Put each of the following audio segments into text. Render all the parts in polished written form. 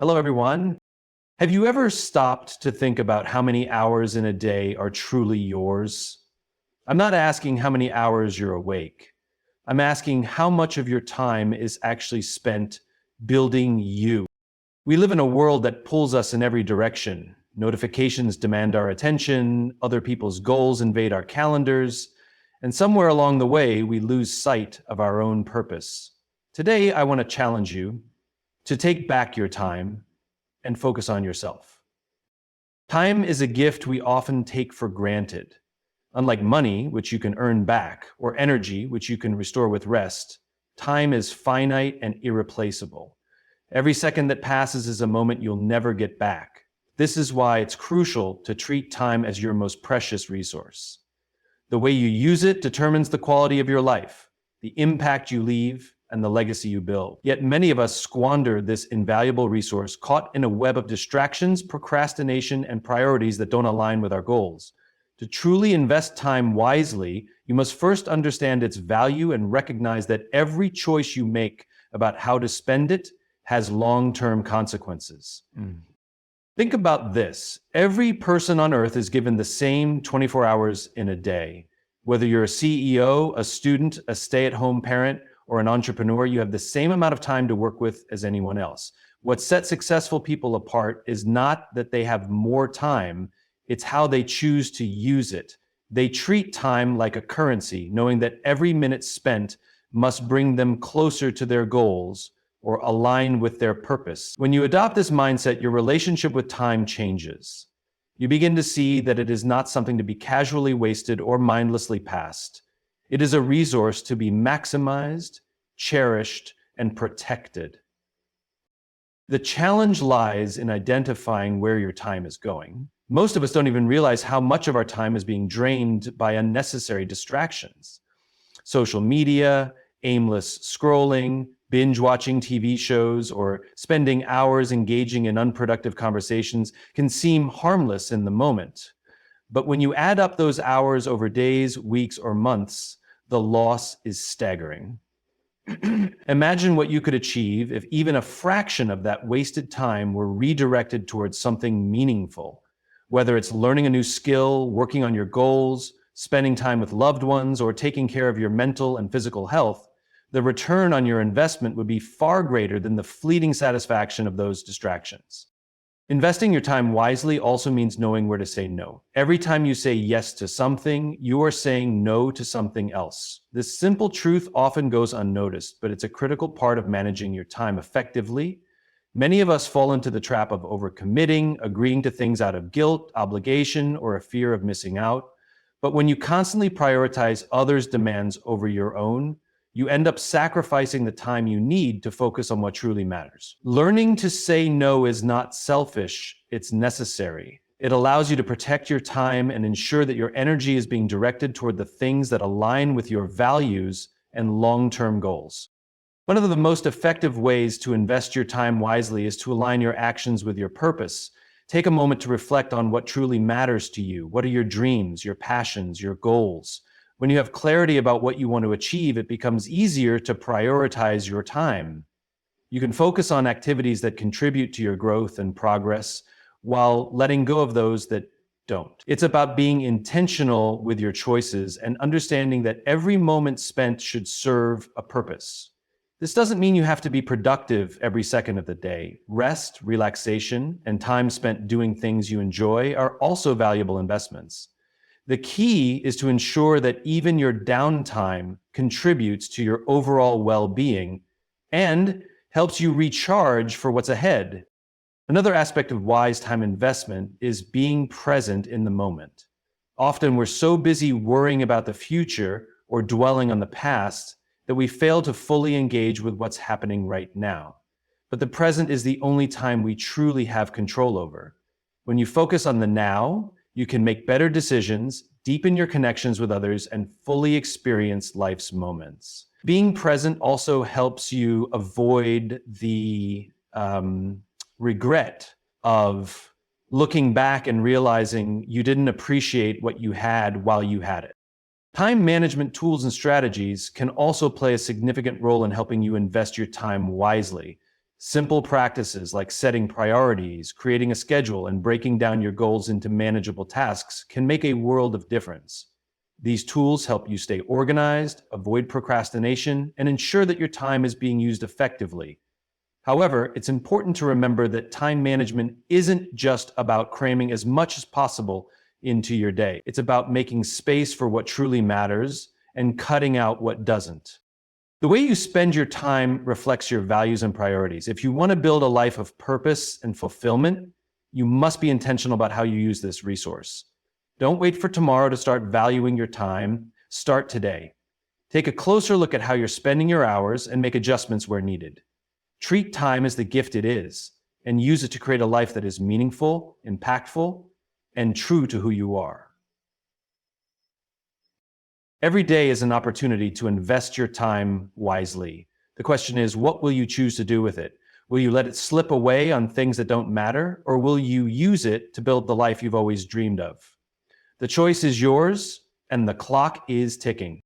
Hello, everyone. Have you ever stopped to think about how many hours in a day are truly yours? I'm not asking how many hours you're awake. I'm asking how much of your time is actually spent building you. We live in a world that pulls us in every direction. Notifications demand our attention, other people's goals invade our calendars, and somewhere along the way, we lose sight of our own purpose. Today, I want to challenge you to take back your time and focus on yourself. Time is a gift we often take for granted. Unlike money, which you can earn back, or energy, which you can restore with rest, time is finite and irreplaceable. Every second that passes is a moment you'll never get back. This is why it's crucial to treat time as your most precious resource. The way you use it determines the quality of your life, the impact you leave, and the legacy you build. Yet many of us squander this invaluable resource, caught in a web of distractions, procrastination, and priorities that don't align with our goals. To truly invest time wisely, you must first understand its value and recognize that every choice you make about how to spend it has long-term consequences. Think about this. Every person on earth is given the same 24 hours in a day. Whether you're a CEO, a student, a stay-at-home parent, or an entrepreneur, you have the same amount of time to work with as anyone else. What sets successful people apart is not that they have more time, it's how they choose to use it. They treat time like a currency, knowing that every minute spent must bring them closer to their goals or align with their purpose. When you adopt this mindset, your relationship with time changes. You begin to see that it is not something to be casually wasted or mindlessly passed. It is a resource to be maximized, cherished, and protected. The challenge lies in identifying where your time is going. Most of us don't even realize how much of our time is being drained by unnecessary distractions. Social media, aimless scrolling, binge-watching TV shows, or spending hours engaging in unproductive conversations can seem harmless in the moment. But when you add up those hours over days, weeks, or months, the loss is staggering. Imagine what you could achieve if even a fraction of that wasted time were redirected towards something meaningful. Whether it's learning a new skill, working on your goals, spending time with loved ones, or taking care of your mental and physical health, the return on your investment would be far greater than the fleeting satisfaction of those distractions. Investing your time wisely also means knowing where to say no. Every time you say yes to something, you are saying no to something else. This simple truth often goes unnoticed, but it's a critical part of managing your time effectively. Many of us fall into the trap of overcommitting, agreeing to things out of guilt, obligation, or a fear of missing out. But when you constantly prioritize others' demands over your own, you end up sacrificing the time you need to focus on what truly matters. Learning to say no is not selfish, it's necessary. It allows you to protect your time and ensure that your energy is being directed toward the things that align with your values and long-term goals. One of the most effective ways to invest your time wisely is to align your actions with your purpose. Take a moment to reflect on what truly matters to you. What are your dreams, your passions, your goals? When you have clarity about what you want to achieve, it becomes easier to prioritize your time. You can focus on activities that contribute to your growth and progress while letting go of those that don't. It's about being intentional with your choices and understanding that every moment spent should serve a purpose. This doesn't mean you have to be productive every second of the day. Rest, relaxation, and time spent doing things you enjoy are also valuable investments. The key is to ensure that even your downtime contributes to your overall well-being and helps you recharge for what's ahead. Another aspect of wise time investment is being present in the moment. Often we're so busy worrying about the future or dwelling on the past that we fail to fully engage with what's happening right now. But the present is the only time we truly have control over. When you focus on the now, you can make better decisions, deepen your connections with others, and fully experience life's moments. Being present also helps you avoid the regret of looking back and realizing you didn't appreciate what you had while you had it. Time management tools and strategies can also play a significant role in helping you invest your time wisely. Simple practices like setting priorities, creating a schedule, and breaking down your goals into manageable tasks can make a world of difference. These tools help you stay organized, avoid procrastination, and ensure that your time is being used effectively. However, it's important to remember that time management isn't just about cramming as much as possible into your day. It's about making space for what truly matters and cutting out what doesn't. The way you spend your time reflects your values and priorities. If you want to build a life of purpose and fulfillment, you must be intentional about how you use this resource. Don't wait for tomorrow to start valuing your time. Start today. Take a closer look at how you're spending your hours and make adjustments where needed. Treat time as the gift it is and use it to create a life that is meaningful, impactful, and true to who you are. Every day is an opportunity to invest your time wisely. The question is, what will you choose to do with it? Will you let it slip away on things that don't matter, or will you use it to build the life you've always dreamed of? The choice is yours, and the clock is ticking.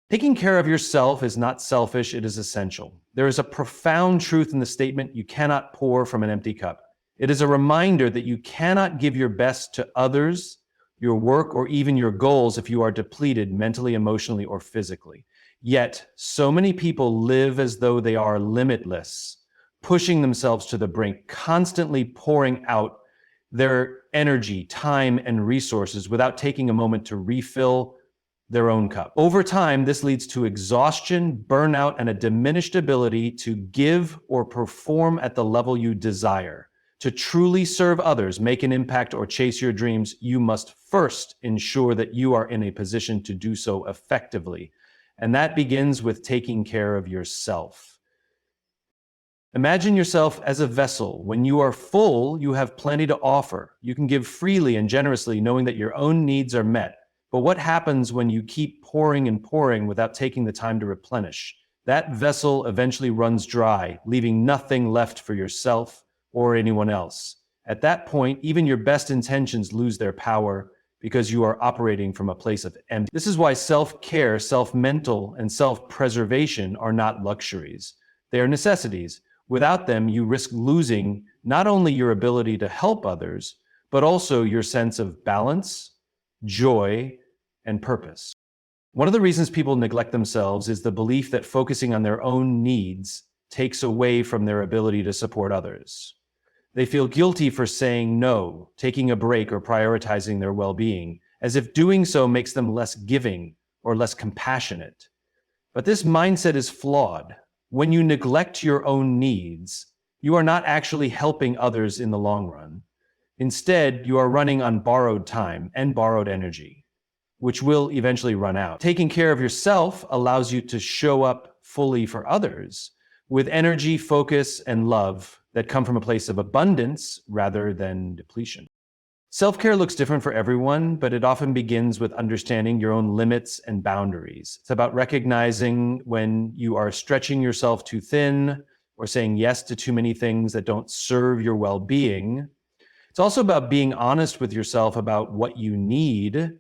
Taking care of yourself is not selfish, it is essential. There is a profound truth in the statement, you cannot pour from an empty cup. It is a reminder that you cannot give your best to others, your work, or even your goals if you are depleted mentally, emotionally, or physically. Yet, so many people live as though they are limitless, pushing themselves to the brink, constantly pouring out their energy, time, and resources without taking a moment to refill their own cup. Over time, this leads to exhaustion, burnout, and a diminished ability to give or perform at the level you desire. To truly serve others, make an impact, or chase your dreams, you must first ensure that you are in a position to do so effectively. And that begins with taking care of yourself. Imagine yourself as a vessel. When you are full, you have plenty to offer. You can give freely and generously, knowing that your own needs are met. But what happens when you keep pouring and pouring without taking the time to replenish? That vessel eventually runs dry, leaving nothing left for yourself or anyone else. At that point, even your best intentions lose their power because you are operating from a place of empty. This is why self-care, self-mental, and self-preservation are not luxuries. They are necessities. Without them, you risk losing not only your ability to help others, but also your sense of balance, joy, and purpose. One of the reasons people neglect themselves is the belief that focusing on their own needs takes away from their ability to support others. They feel guilty for saying no, taking a break, or prioritizing their well-being, as if doing so makes them less giving or less compassionate. But this mindset is flawed. When you neglect your own needs, you are not actually helping others in the long run. Instead, you are running on borrowed time and borrowed energy, which will eventually run out. Taking care of yourself allows you to show up fully for others with energy, focus, and love that come from a place of abundance rather than depletion. Self-care looks different for everyone, but it often begins with understanding your own limits and boundaries. It's about recognizing when you are stretching yourself too thin or saying yes to too many things that don't serve your well-being. It's also about being honest with yourself about what you need,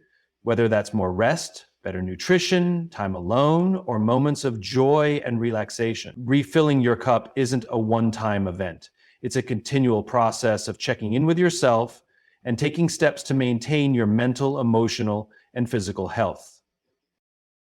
whether that's more rest, better nutrition, time alone, or moments of joy and relaxation. Refilling your cup isn't a one-time event. It's a continual process of checking in with yourself and taking steps to maintain your mental, emotional, and physical health.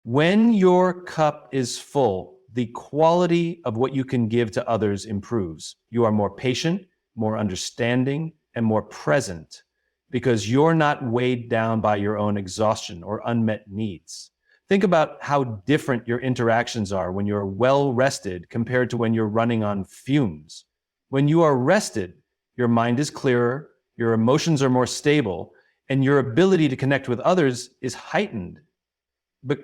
When your cup is full, the quality of what you can give to others improves. You are more patient, more understanding, and more present, because you're not weighed down by your own exhaustion or unmet needs. Think about how different your interactions are when you're well rested compared to when you're running on fumes. When you are rested, your mind is clearer, your emotions are more stable, and your ability to connect with others is heightened. But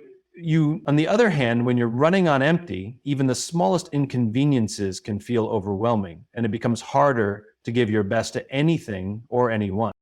on the other hand, when you're running on empty, even the smallest inconveniences can feel overwhelming, and it becomes harder to give your best to anything or anyone.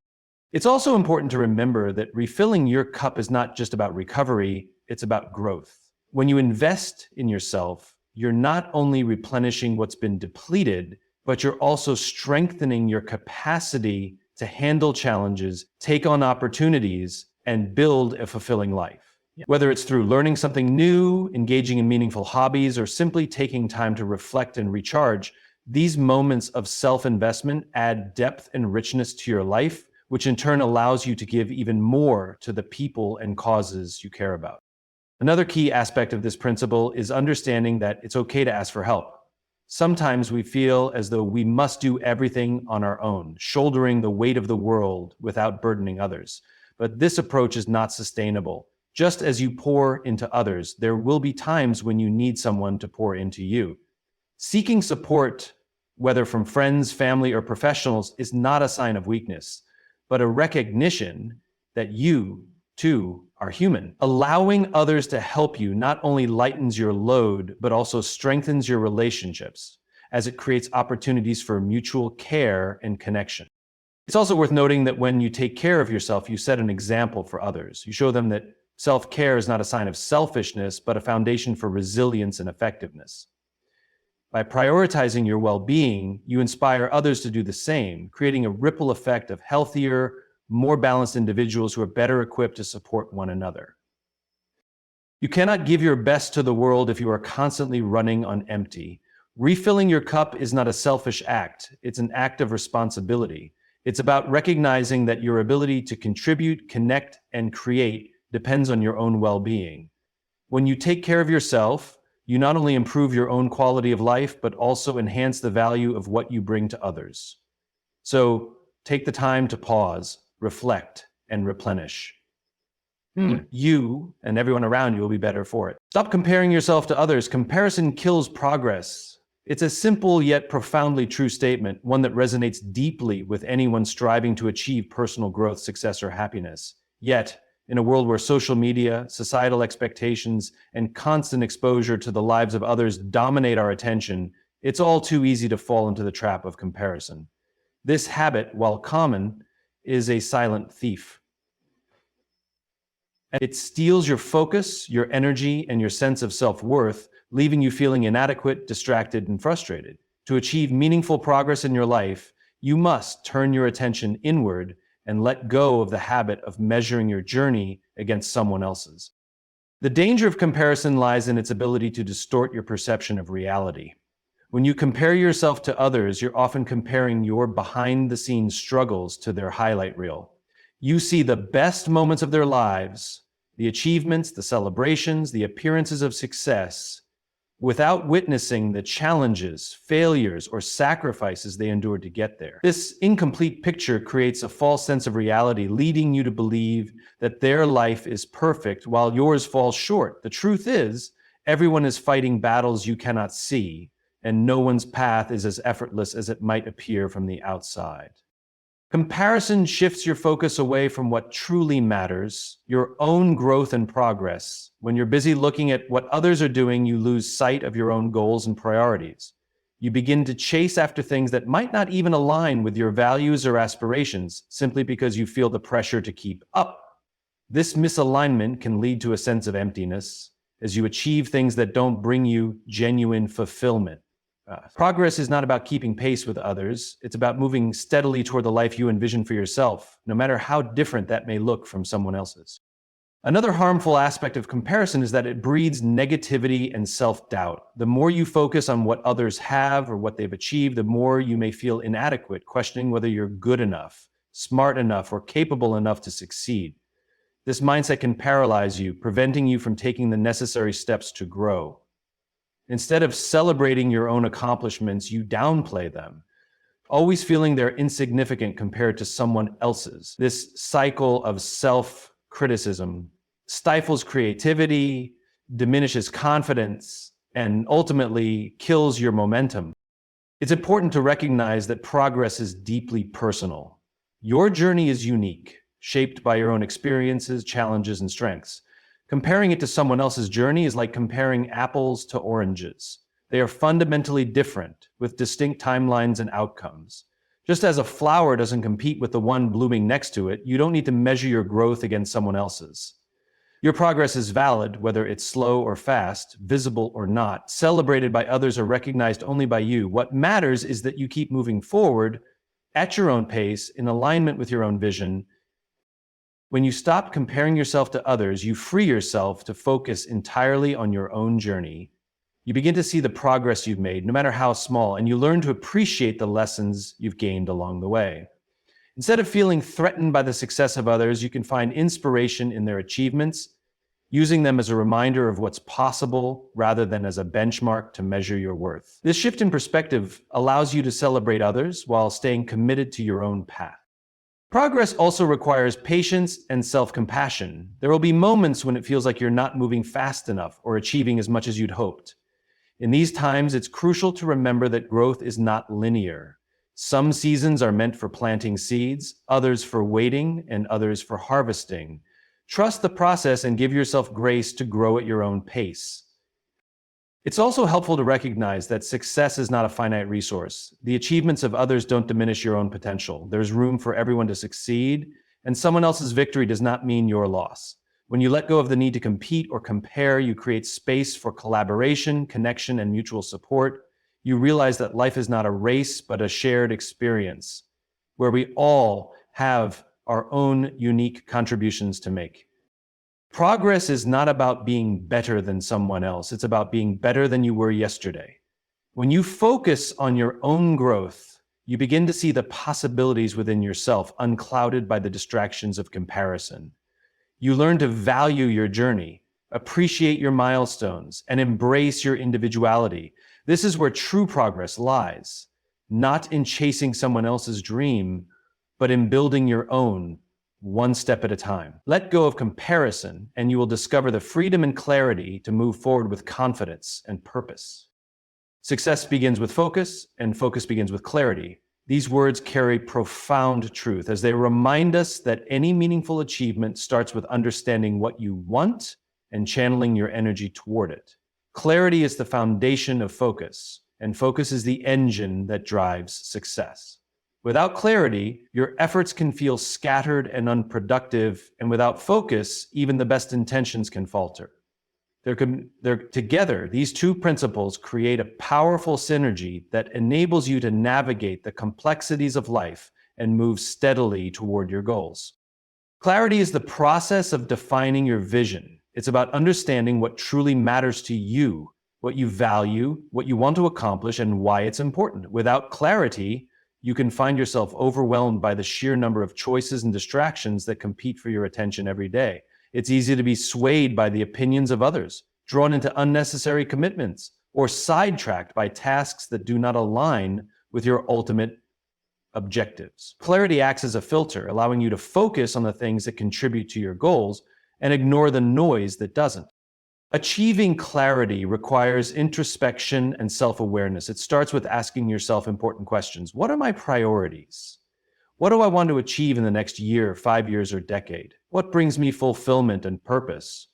It's also important to remember that refilling your cup is not just about recovery, it's about growth. When you invest in yourself, you're not only replenishing what's been depleted, but you're also strengthening your capacity to handle challenges, take on opportunities, and build a fulfilling life. Whether it's through learning something new, engaging in meaningful hobbies, or simply taking time to reflect and recharge, These moments of self-investment add depth and richness to your life, which in turn allows you to give even more to the people and causes you care about. Another key aspect of this principle is understanding that it's okay to ask for help. Sometimes we feel as though we must do everything on our own, shouldering the weight of the world without burdening others. But this approach is not sustainable. Just as you pour into others, there will be times when you need someone to pour into you. Seeking support, whether from friends, family, or professionals, is not a sign of weakness, but a recognition that you, too, are human. Allowing others to help you not only lightens your load, but also strengthens your relationships, as it creates opportunities for mutual care and connection. It's also worth noting that when you take care of yourself, you set an example for others. You show them that self-care is not a sign of selfishness, but a foundation for resilience and effectiveness. By prioritizing your well-being, you inspire others to do the same, creating a ripple effect of healthier, more balanced individuals who are better equipped to support one another. You cannot give your best to the world if you are constantly running on empty. Refilling your cup is not a selfish act, it's an act of responsibility. It's about recognizing that your ability to contribute, connect, and create depends on your own well-being. When you take care of yourself, you not only improve your own quality of life, but also enhance the value of what you bring to others. So take the time to pause, reflect, and replenish. You and everyone around you will be better for it. Stop comparing yourself to others. Comparison kills progress. It's a simple yet profoundly true statement, one that resonates deeply with anyone striving to achieve personal growth, success, or happiness. Yet, in a world where social media, societal expectations, and constant exposure to the lives of others dominate our attention, it's all too easy to fall into the trap of comparison. This habit, while common, is a silent thief. It steals your focus, your energy, and your sense of self-worth, leaving you feeling inadequate, distracted, and frustrated. To achieve meaningful progress in your life, you must turn your attention inward and let go of the habit of measuring your journey against someone else's. The danger of comparison lies in its ability to distort your perception of reality. When you compare yourself to others, you're often comparing your behind-the-scenes struggles to their highlight reel. You see the best moments of their lives, the achievements, the celebrations, the appearances of success, without witnessing the challenges, failures, or sacrifices they endured to get there. This incomplete picture creates a false sense of reality, leading you to believe that their life is perfect while yours falls short. The truth is, everyone is fighting battles you cannot see, and no one's path is as effortless as it might appear from the outside. Comparison shifts your focus away from what truly matters, your own growth and progress. When you're busy looking at what others are doing, you lose sight of your own goals and priorities. You begin to chase after things that might not even align with your values or aspirations, simply because you feel the pressure to keep up. This misalignment can lead to a sense of emptiness as you achieve things that don't bring you genuine fulfillment. Progress is not about keeping pace with others. It's about moving steadily toward the life you envision for yourself, no matter how different that may look from someone else's. Another harmful aspect of comparison is that it breeds negativity and self-doubt. The more you focus on what others have or what they've achieved, the more you may feel inadequate, questioning whether you're good enough, smart enough, or capable enough to succeed. This mindset can paralyze you, preventing you from taking the necessary steps to grow. Instead of celebrating your own accomplishments, you downplay them, always feeling they're insignificant compared to someone else's. This cycle of self-criticism stifles creativity, diminishes confidence, and ultimately kills your momentum. It's important to recognize that progress is deeply personal. Your journey is unique, shaped by your own experiences, challenges, and strengths. Comparing it to someone else's journey is like comparing apples to oranges. They are fundamentally different, with distinct timelines and outcomes. Just as a flower doesn't compete with the one blooming next to it, you don't need to measure your growth against someone else's. Your progress is valid, whether it's slow or fast, visible or not, celebrated by others or recognized only by you. What matters is that you keep moving forward at your own pace, in alignment with your own vision. When you stop comparing yourself to others, you free yourself to focus entirely on your own journey. You begin to see the progress you've made, no matter how small, and you learn to appreciate the lessons you've gained along the way. Instead of feeling threatened by the success of others, you can find inspiration in their achievements, using them as a reminder of what's possible rather than as a benchmark to measure your worth. This shift in perspective allows you to celebrate others while staying committed to your own path. Progress also requires patience and self-compassion. There will be moments when it feels like you're not moving fast enough or achieving as much as you'd hoped. In these times, it's crucial to remember that growth is not linear. Some seasons are meant for planting seeds, others for waiting, and others for harvesting. Trust the process and give yourself grace to grow at your own pace. It's also helpful to recognize that success is not a finite resource. The achievements of others don't diminish your own potential. There's room for everyone to succeed, and someone else's victory does not mean your loss. When you let go of the need to compete or compare, you create space for collaboration, connection, and mutual support. You realize that life is not a race, but a shared experience, where we all have our own unique contributions to make. Progress is not about being better than someone else. It's about being better than you were yesterday. When you focus on your own growth, you begin to see the possibilities within yourself, unclouded by the distractions of comparison. You learn to value your journey, appreciate your milestones, and embrace your individuality. This is where true progress lies, not in chasing someone else's dream, but in building your own, one step at a time. Let go of comparison, and you will discover the freedom and clarity to move forward with confidence and purpose. Success begins with focus, and focus begins with clarity. These words carry profound truth as they remind us that any meaningful achievement starts with understanding what you want and channeling your energy toward it. Clarity is the foundation of focus, and focus is the engine that drives success. Without clarity, your efforts can feel scattered and unproductive, and without focus, even the best intentions can falter. Together, these two principles create a powerful synergy that enables you to navigate the complexities of life and move steadily toward your goals. Clarity is the process of defining your vision. It's about understanding what truly matters to you, what you value, what you want to accomplish, and why it's important. Without clarity, you can find yourself overwhelmed by the sheer number of choices and distractions that compete for your attention every day. It's easy to be swayed by the opinions of others, drawn into unnecessary commitments, or sidetracked by tasks that do not align with your ultimate objectives. Clarity acts as a filter, allowing you to focus on the things that contribute to your goals and ignore the noise that doesn't. Achieving clarity requires introspection and self-awareness. It starts with asking yourself important questions. What are my priorities? What do I want to achieve in the next year, 5 years, or decade? What brings me fulfillment and purpose?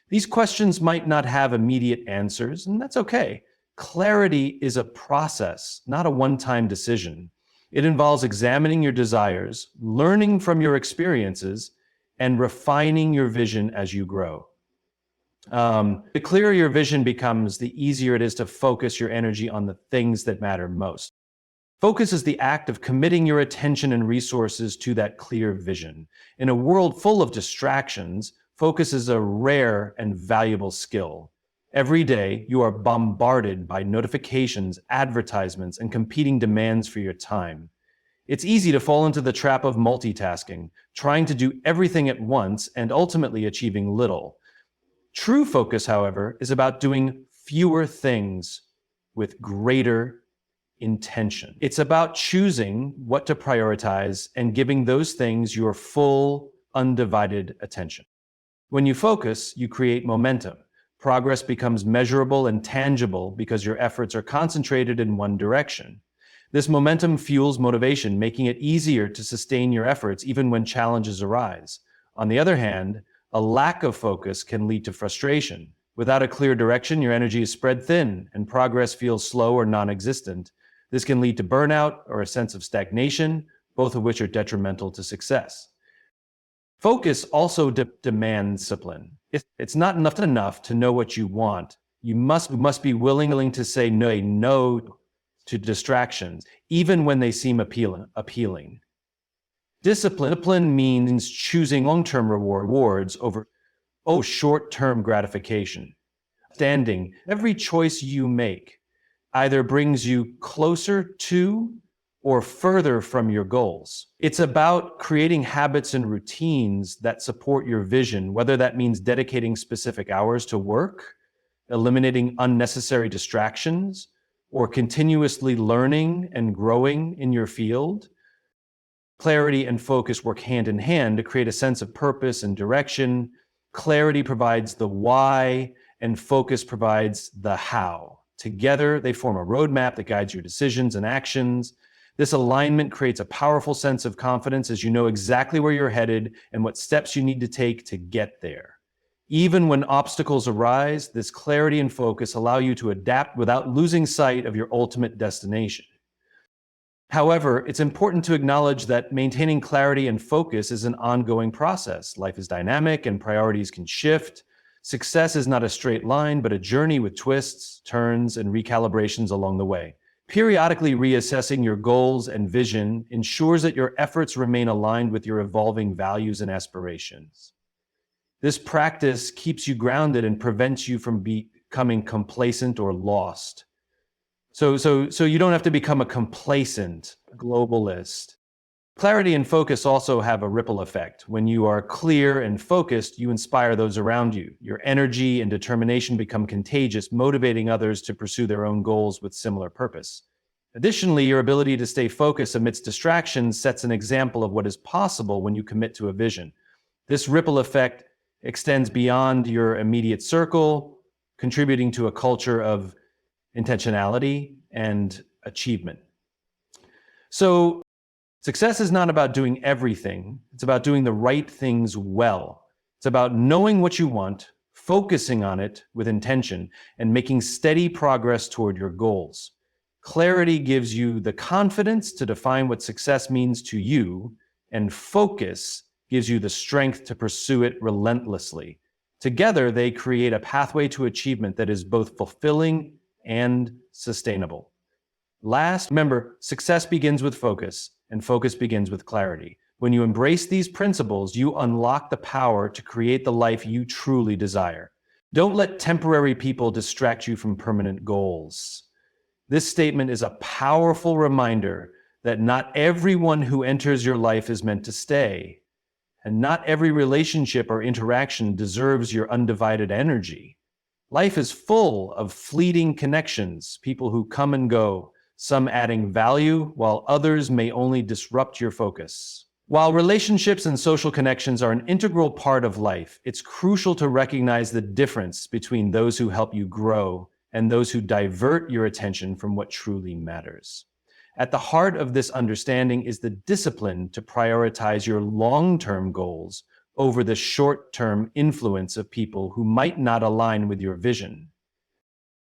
These questions might not have immediate answers, and that's okay. Clarity is a process, not a one-time decision. It involves examining your desires, learning from your experiences, and refining your vision as you grow. The clearer your vision becomes, the easier it is to focus your energy on the things that matter most. Focus is the act of committing your attention and resources to that clear vision. In a world full of distractions, focus is a rare and valuable skill. Every day, you are bombarded by notifications, advertisements, and competing demands for your time. It's easy to fall into the trap of multitasking, trying to do everything at once and ultimately achieving little. True focus, however, is about doing fewer things with greater intention. It's about choosing what to prioritize and giving those things your full, undivided attention. When you focus, you create momentum. Progress becomes measurable and tangible because your efforts are concentrated in one direction. This momentum fuels motivation, making it easier to sustain your efforts even when challenges arise. On the other hand, a lack of focus can lead to frustration. Without a clear direction, your energy is spread thin and progress feels slow or non-existent. This can lead to burnout or a sense of stagnation, both of which are detrimental to success. Focus also demands discipline. It's not enough to know what you want. You must be willing to say no to distractions, even when they seem appealing. Discipline means choosing long-term rewards over short-term gratification. Standing, every choice you make either brings you closer to or further from your goals. It's about creating habits and routines that support your vision, whether that means dedicating specific hours to work, eliminating unnecessary distractions, or continuously learning and growing in your field. Clarity and focus work hand in hand to create a sense of purpose and direction. Clarity provides the why, and focus provides the how. Together, they form a roadmap that guides your decisions and actions. This alignment creates a powerful sense of confidence as you know exactly where you're headed and what steps you need to take to get there. Even when obstacles arise, this clarity and focus allow you to adapt without losing sight of your ultimate destination. However, it's important to acknowledge that maintaining clarity and focus is an ongoing process. Life is dynamic and priorities can shift. Success is not a straight line, but a journey with twists, turns, and recalibrations along the way. Periodically reassessing your goals and vision ensures that your efforts remain aligned with your evolving values and aspirations. This practice keeps you grounded and prevents you from becoming complacent or lost. So you don't have to become a complacent globalist. Clarity and focus also have a ripple effect. When you are clear and focused, you inspire those around you. Your energy and determination become contagious, motivating others to pursue their own goals with similar purpose. Additionally, your ability to stay focused amidst distractions sets an example of what is possible when you commit to a vision. This ripple effect extends beyond your immediate circle, contributing to a culture of intentionality and achievement. So, success is not about doing everything. It's about doing the right things well. It's about knowing what you want, focusing on it with intention, and making steady progress toward your goals. Clarity gives you the confidence to define what success means to you, and focus gives you the strength to pursue it relentlessly. Together, they create a pathway to achievement that is both fulfilling and sustainable. Last, remember, success begins with focus, and focus begins with clarity. When you embrace these principles, you unlock the power to create the life you truly desire. Don't let temporary people distract you from permanent goals. This statement is a powerful reminder that not everyone who enters your life is meant to stay, and not every relationship or interaction deserves your undivided energy. Life is full of fleeting connections, people who come and go, some adding value, while others may only disrupt your focus. While relationships and social connections are an integral part of life, it's crucial to recognize the difference between those who help you grow and those who divert your attention from what truly matters. At the heart of this understanding is the discipline to prioritize your long-term goals over the short-term influence of people who might not align with your vision.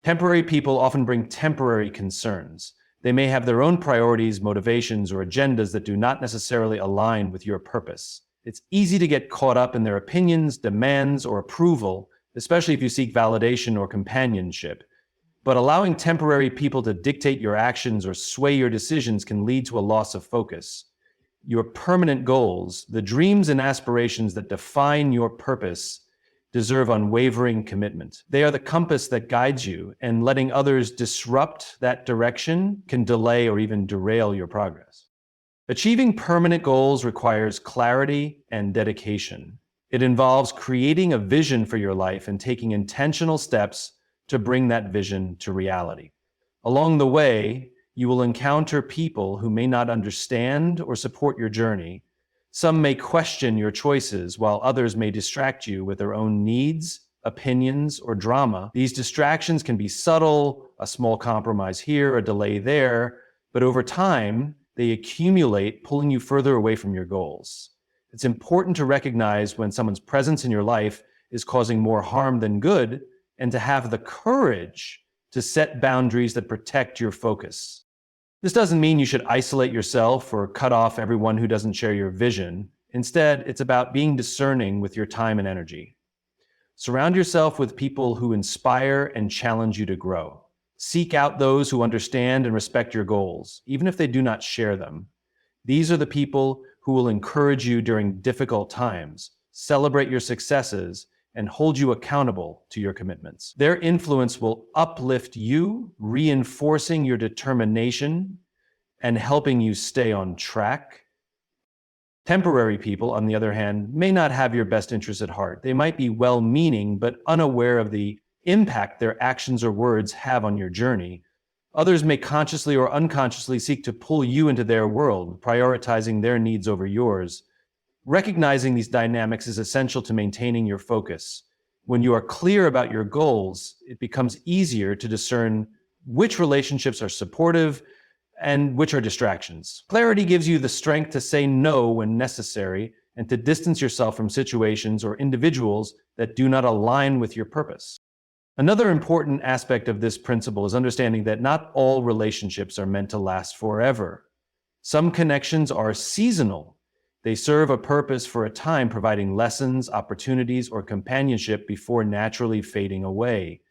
Temporary people often bring temporary concerns. They may have their own priorities, motivations, or agendas that do not necessarily align with your purpose. It's easy to get caught up in their opinions, demands, or approval, especially if you seek validation or companionship. But allowing temporary people to dictate your actions or sway your decisions can lead to a loss of focus. Your permanent goals, the dreams and aspirations that define your purpose, deserve unwavering commitment. They are the compass that guides you, and letting others disrupt that direction can delay or even derail your progress. Achieving permanent goals requires clarity and dedication. It involves creating a vision for your life and taking intentional steps to bring that vision to reality. Along the way, you will encounter people who may not understand or support your journey. Some may question your choices, while others may distract you with their own needs, opinions, or drama. These distractions can be subtle, a small compromise here, a delay there, but over time, they accumulate, pulling you further away from your goals. It's important to recognize when someone's presence in your life is causing more harm than good, and to have the courage to set boundaries that protect your focus. This doesn't mean you should isolate yourself or cut off everyone who doesn't share your vision. Instead, it's about being discerning with your time and energy. Surround yourself with people who inspire and challenge you to grow. Seek out those who understand and respect your goals, even if they do not share them. These are the people who will encourage you during difficult times, celebrate your successes, and hold you accountable to your commitments. Their influence will uplift you, reinforcing your determination and helping you stay on track. Temporary people, on the other hand, may not have your best interests at heart. They might be well-meaning, but unaware of the impact their actions or words have on your journey. Others may consciously or unconsciously seek to pull you into their world, prioritizing their needs over yours. Recognizing these dynamics is essential to maintaining your focus. When you are clear about your goals, it becomes easier to discern which relationships are supportive and which are distractions. Clarity gives you the strength to say no when necessary and to distance yourself from situations or individuals that do not align with your purpose. Another important aspect of this principle is understanding that not all relationships are meant to last forever. Some connections are seasonal. They serve a purpose for a time, providing lessons, opportunities, or companionship before naturally fading away.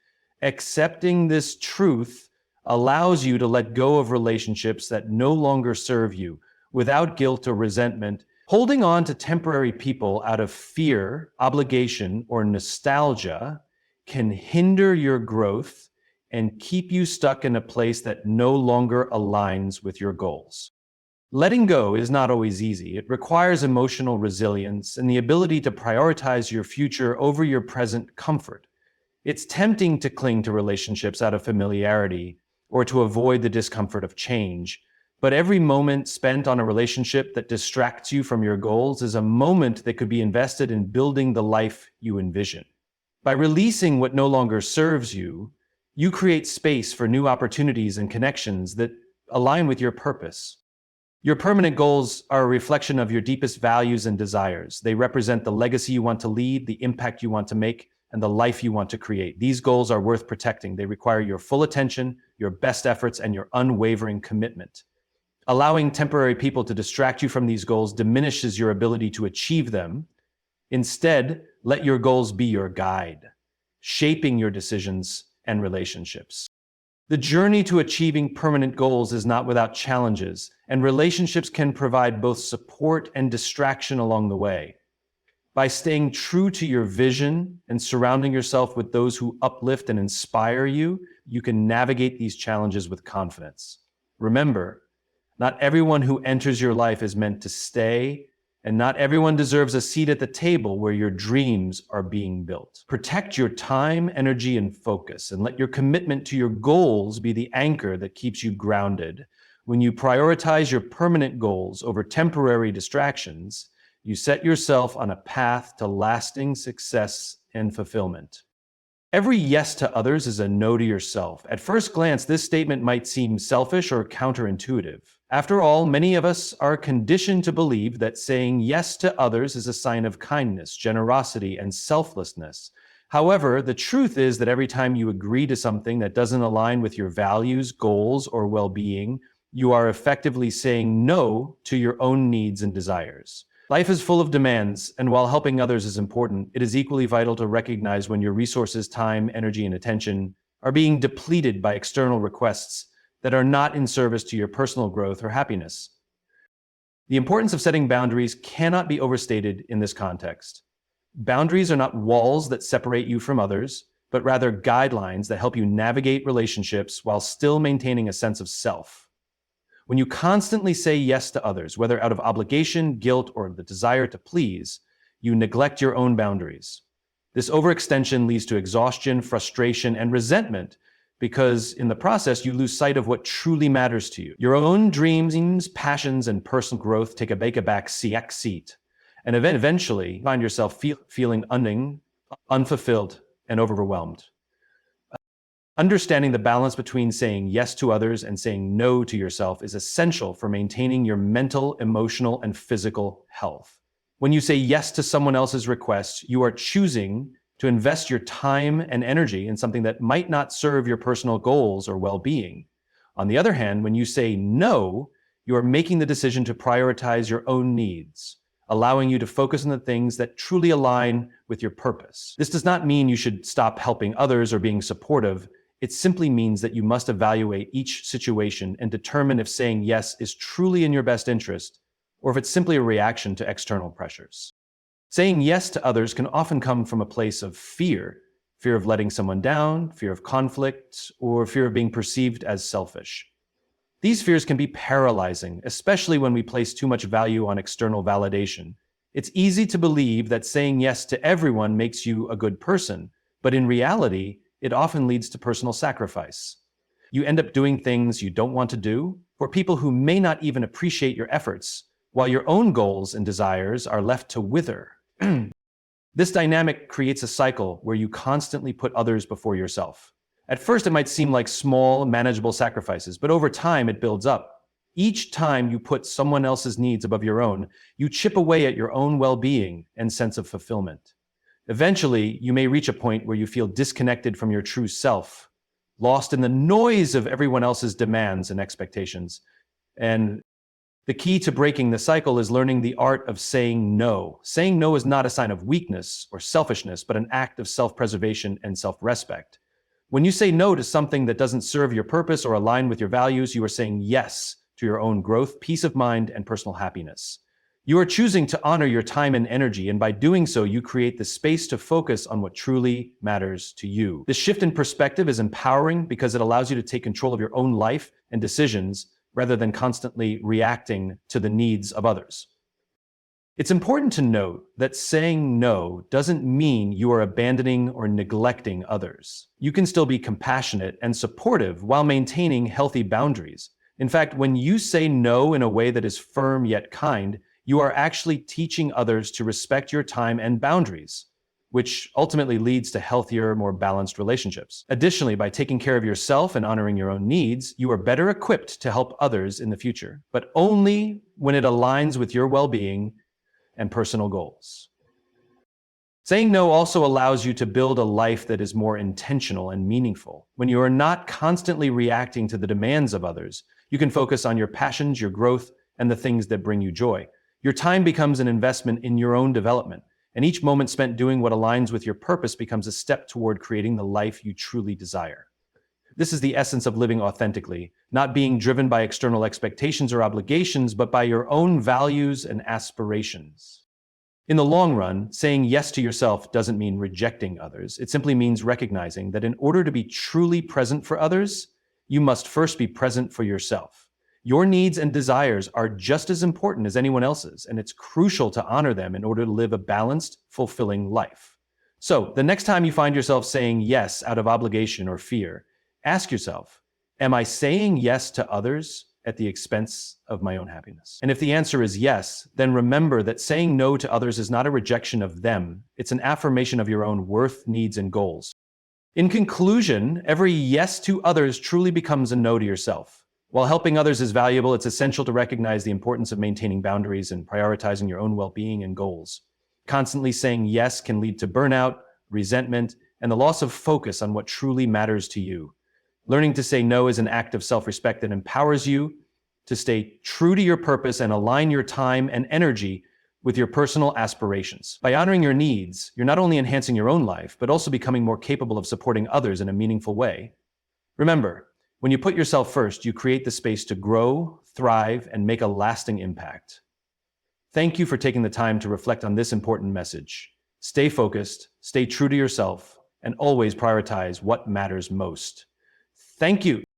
Accepting this truth allows you to let go of relationships that no longer serve you without guilt or resentment. Holding on to temporary people out of fear, obligation, or nostalgia can hinder your growth and keep you stuck in a place that no longer aligns with your goals. Letting go is not always easy. It requires emotional resilience and the ability to prioritize your future over your present comfort. It's tempting to cling to relationships out of familiarity or to avoid the discomfort of change. But every moment spent on a relationship that distracts you from your goals is a moment that could be invested in building the life you envision. By releasing what no longer serves you, you create space for new opportunities and connections that align with your purpose. Your permanent goals are a reflection of your deepest values and desires. They represent the legacy you want to lead, the impact you want to make, and the life you want to create. These goals are worth protecting. They require your full attention, your best efforts, and your unwavering commitment. Allowing temporary people to distract you from these goals diminishes your ability to achieve them. Instead, let your goals be your guide, shaping your decisions and relationships. The journey to achieving permanent goals is not without challenges, and relationships can provide both support and distraction along the way. By staying true to your vision and surrounding yourself with those who uplift and inspire you, you can navigate these challenges with confidence. Remember, not everyone who enters your life is meant to stay, and not everyone deserves a seat at the table where your dreams are being built. Protect your time, energy, and focus, and let your commitment to your goals be the anchor that keeps you grounded. When you prioritize your permanent goals over temporary distractions, you set yourself on a path to lasting success and fulfillment. Every yes to others is a no to yourself. At first glance, this statement might seem selfish or counterintuitive. After all, many of us are conditioned to believe that saying yes to others is a sign of kindness, generosity, and selflessness. However, the truth is that every time you agree to something that doesn't align with your values, goals, or well-being, you are effectively saying no to your own needs and desires. Life is full of demands, and while helping others is important, it is equally vital to recognize when your resources, time, energy, and attention are being depleted by external requests that are not in service to your personal growth or happiness. The importance of setting boundaries cannot be overstated in this context. Boundaries are not walls that separate you from others, but rather guidelines that help you navigate relationships while still maintaining a sense of self. When you constantly say yes to others, whether out of obligation, guilt, or the desire to please, you neglect your own boundaries. This overextension leads to exhaustion, frustration, and resentment because in the process, you lose sight of what truly matters to you. Your own dreams, passions, and personal growth take a back seat, and eventually find yourself feeling unfulfilled, and overwhelmed. Understanding the balance between saying yes to others and saying no to yourself is essential for maintaining your mental, emotional, and physical health. When you say yes to someone else's requests, you are choosing to invest your time and energy in something that might not serve your personal goals or well-being. On the other hand, when you say no, you are making the decision to prioritize your own needs, allowing you to focus on the things that truly align with your purpose. This does not mean you should stop helping others or being supportive. It simply means that you must evaluate each situation and determine if saying yes is truly in your best interest or if it's simply a reaction to external pressures. Saying yes to others can often come from a place of fear, fear of letting someone down, fear of conflict, or fear of being perceived as selfish. These fears can be paralyzing, especially when we place too much value on external validation. It's easy to believe that saying yes to everyone makes you a good person, but in reality, it often leads to personal sacrifice. You end up doing things you don't want to do for people who may not even appreciate your efforts, while your own goals and desires are left to wither. This dynamic creates a cycle where you constantly put others before yourself. At first, it might seem like small, manageable sacrifices, but over time, it builds up. Each time you put someone else's needs above your own, you chip away at your own well-being and sense of fulfillment. Eventually, you may reach a point where you feel disconnected from your true self, lost in the noise of everyone else's demands and expectations. And the key to breaking the cycle is learning the art of saying no. Saying no is not a sign of weakness or selfishness, but an act of self-preservation and self-respect. When you say no to something that doesn't serve your purpose or align with your values, you are saying yes to your own growth, peace of mind, and personal happiness. You are choosing to honor your time and energy, and by doing so, you create the space to focus on what truly matters to you. This shift in perspective is empowering because it allows you to take control of your own life and decisions rather than constantly reacting to the needs of others. It's important to note that saying no doesn't mean you are abandoning or neglecting others. You can still be compassionate and supportive while maintaining healthy boundaries. In fact, when you say no in a way that is firm yet kind, you are actually teaching others to respect your time and boundaries, which ultimately leads to healthier, more balanced relationships. Additionally, by taking care of yourself and honoring your own needs, you are better equipped to help others in the future, but only when it aligns with your well-being and personal goals. Saying no also allows you to build a life that is more intentional and meaningful. When you are not constantly reacting to the demands of others, you can focus on your passions, your growth, and the things that bring you joy. Your time becomes an investment in your own development, and each moment spent doing what aligns with your purpose becomes a step toward creating the life you truly desire. This is the essence of living authentically, not being driven by external expectations or obligations, but by your own values and aspirations. In the long run, saying yes to yourself doesn't mean rejecting others. It simply means recognizing that in order to be truly present for others, you must first be present for yourself. Your needs and desires are just as important as anyone else's, and it's crucial to honor them in order to live a balanced, fulfilling life. So, the next time you find yourself saying yes out of obligation or fear, ask yourself, am I saying yes to others at the expense of my own happiness? And if the answer is yes, then remember that saying no to others is not a rejection of them. It's an affirmation of your own worth, needs, and goals. In conclusion, every yes to others truly becomes a no to yourself. While helping others is valuable, it's essential to recognize the importance of maintaining boundaries and prioritizing your own well-being and goals. Constantly saying yes can lead to burnout, resentment, and the loss of focus on what truly matters to you. Learning to say no is an act of self-respect that empowers you to stay true to your purpose and align your time and energy with your personal aspirations. By honoring your needs, you're not only enhancing your own life, but also becoming more capable of supporting others in a meaningful way. Remember, when you put yourself first, you create the space to grow, thrive, and make a lasting impact. Thank you for taking the time to reflect on this important message. Stay focused, stay true to yourself, and always prioritize what matters most. Thank you.